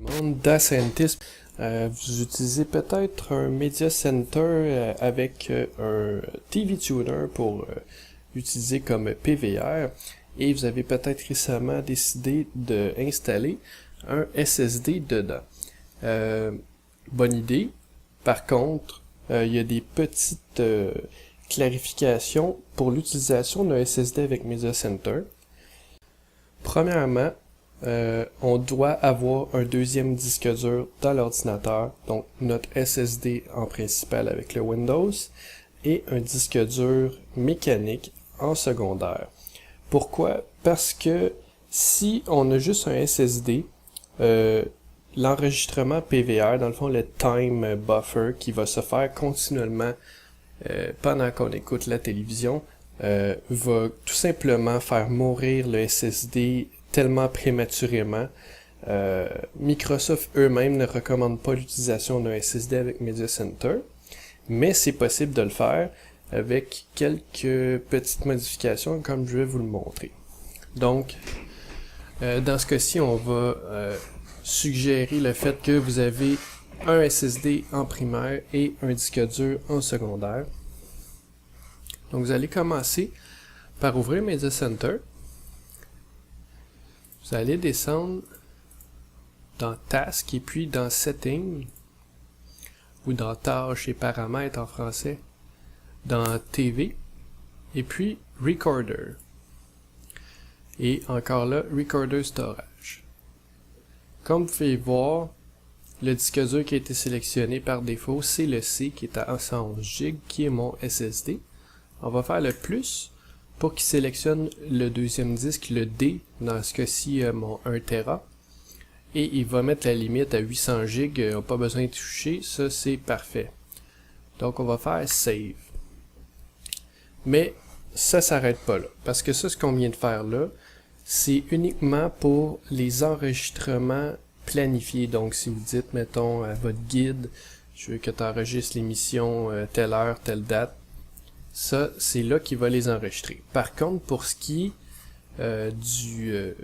Monde Data Scientist, vous utilisez peut-être un Media Center avec un TV Tuner pour utiliser comme PVR et vous avez peut-être récemment décidé d'installer un SSD dedans. Bonne idée. Par contre, il y a des petites clarifications pour l'utilisation d'un SSD avec Media Center. Premièrement, on doit avoir un deuxième disque dur dans l'ordinateur, donc notre SSD en principal avec le Windows, et un disque dur mécanique en secondaire. Pourquoi? Parce que si on a juste un SSD, l'enregistrement PVR, dans le fond le time buffer qui va se faire continuellement pendant qu'on écoute la télévision, va tout simplement faire mourir le SSD tellement prématurément. Microsoft eux-mêmes ne recommandent pas l'utilisation d'un SSD avec Media Center, mais c'est possible de le faire avec quelques petites modifications comme je vais vous le montrer. Donc, dans ce cas-ci, on va suggérer le fait que vous avez un SSD en primaire et un disque dur en secondaire. Donc, vous allez commencer par ouvrir Media Center. Vous allez descendre dans Task et puis dans Settings, ou dans Tâches et Paramètres en français, dans TV, et puis Recorder. Et encore là, Recorder Storage. Comme vous pouvez voir, le disque dur qui a été sélectionné par défaut, c'est le C qui est à 111 GB, qui est mon SSD. On va faire le plus pour qu'il sélectionne le deuxième disque, le D, dans ce cas-ci mon 1 Tera. Et il va mettre la limite à 800 GB, on n'a pas besoin de toucher, ça c'est parfait. Donc on va faire Save. Mais ça s'arrête pas là, parce que ça, ce qu'on vient de faire là, c'est uniquement pour les enregistrements planifiés. Donc si vous dites, mettons, à votre guide, je veux que tu enregistres l'émission telle heure, telle date, ça, c'est là qu'il va les enregistrer. Par contre, pour ce qui est du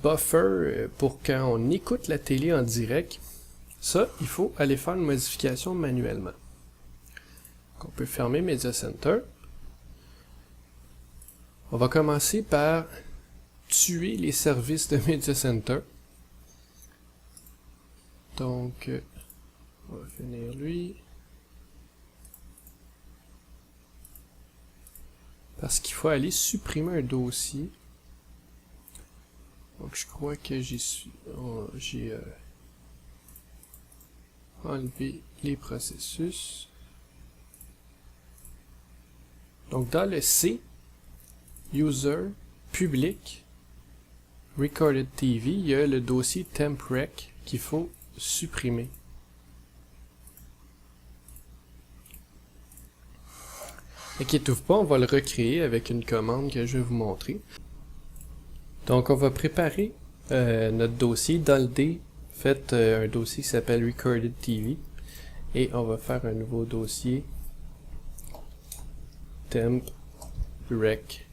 buffer, pour quand on écoute la télé en direct, ça, il faut aller faire une modification manuellement. Donc, on peut fermer Media Center. On va commencer par tuer les services de Media Center. Donc, on va finir lui. Parce qu'il faut aller supprimer un dossier. Donc je crois que j'ai enlevé les processus. Donc dans le C, User, Public, Recorded TV, il y a le dossier temprec qu'il faut supprimer. Inquiétez-vous pas, on va le recréer avec une commande que je vais vous montrer. Donc on va préparer notre dossier. Dans le D, faites un dossier qui s'appelle Recorded TV. Et on va faire un nouveau dossier temp rec.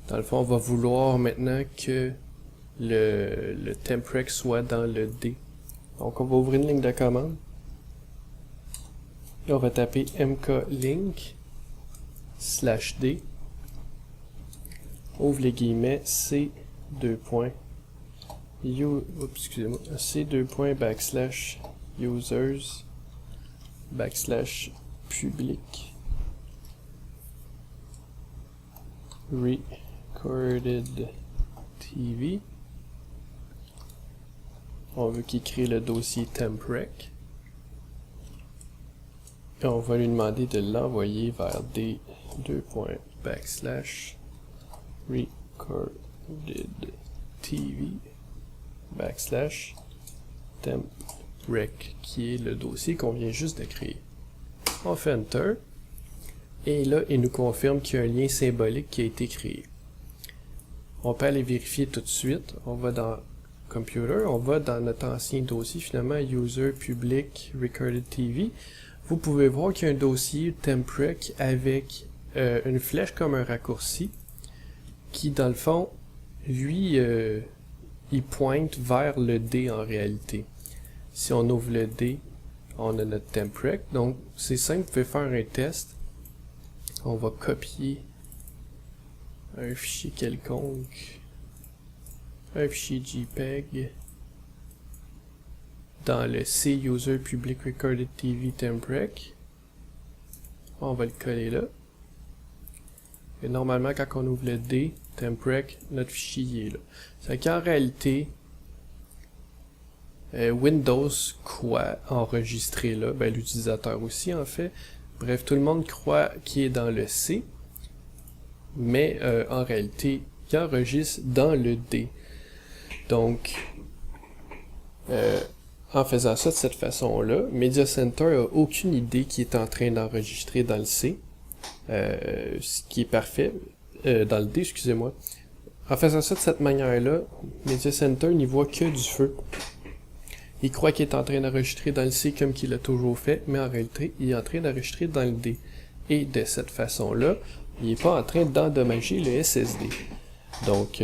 Dans le fond, on va vouloir maintenant que le temp rec soit dans le D. Donc on va ouvrir une ligne de commande. Et on va taper mklink /d, ouvre les guillemets, c backslash users backslash public recorded TV. On veut qu'il crée le dossier temprec. Et on va lui demander de l'envoyer vers d backslash recorded TV backslash temprec, qui est le dossier qu'on vient juste de créer. On fait Enter. Et là, il nous confirme qu'il y a un lien symbolique qui a été créé. On peut aller vérifier tout de suite. On va dans Computer, on va dans notre ancien dossier, finalement, User Public Recorded TV. Vous pouvez voir qu'il y a un dossier temprec avec une flèche comme un raccourci qui, dans le fond, lui, il pointe vers le D en réalité. Si on ouvre le D, on a notre temprec. Donc c'est simple, vous pouvez faire un test. On va copier un fichier quelconque, un fichier JPEG, dans le C User Public Recorded TV temprec. On va le coller là. Et normalement, quand on ouvre le D, temprec, notre fichier est là. C'est qu'en réalité, Windows croit enregistrer là, ben l'utilisateur aussi en fait. Bref, tout le monde croit qu'il est dans le C, mais en réalité, il enregistre dans le D. Donc, en faisant ça de cette façon-là, Media Center n'a aucune idée qu'il est en train d'enregistrer dans le C, ce qui est parfait, dans le D, excusez-moi. En faisant ça de cette manière-là, Media Center n'y voit que du feu. Il croit qu'il est en train d'enregistrer dans le C comme qu'il l'a toujours fait, mais en réalité, il est en train d'enregistrer dans le D. Et de cette façon-là, il n'est pas en train d'endommager le SSD. Donc,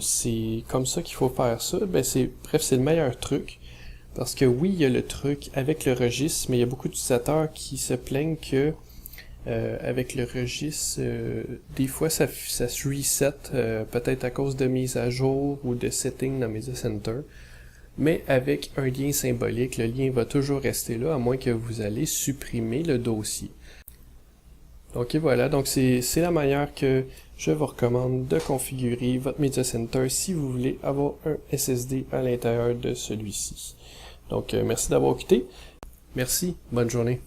c'est comme ça qu'il faut faire ça. Ben, bref, c'est le meilleur truc. Parce que oui, il y a le truc avec le registre, mais il y a beaucoup d'utilisateurs qui se plaignent que avec le registre, des fois ça se reset, peut-être à cause de mise à jour ou de setting dans Media Center. Mais avec un lien symbolique, le lien va toujours rester là, à moins que vous allez supprimer le dossier. Donc et voilà, donc c'est la manière que je vous recommande de configurer votre Media Center si vous voulez avoir un SSD à l'intérieur de celui-ci. Donc merci d'avoir écouté. Merci, bonne journée.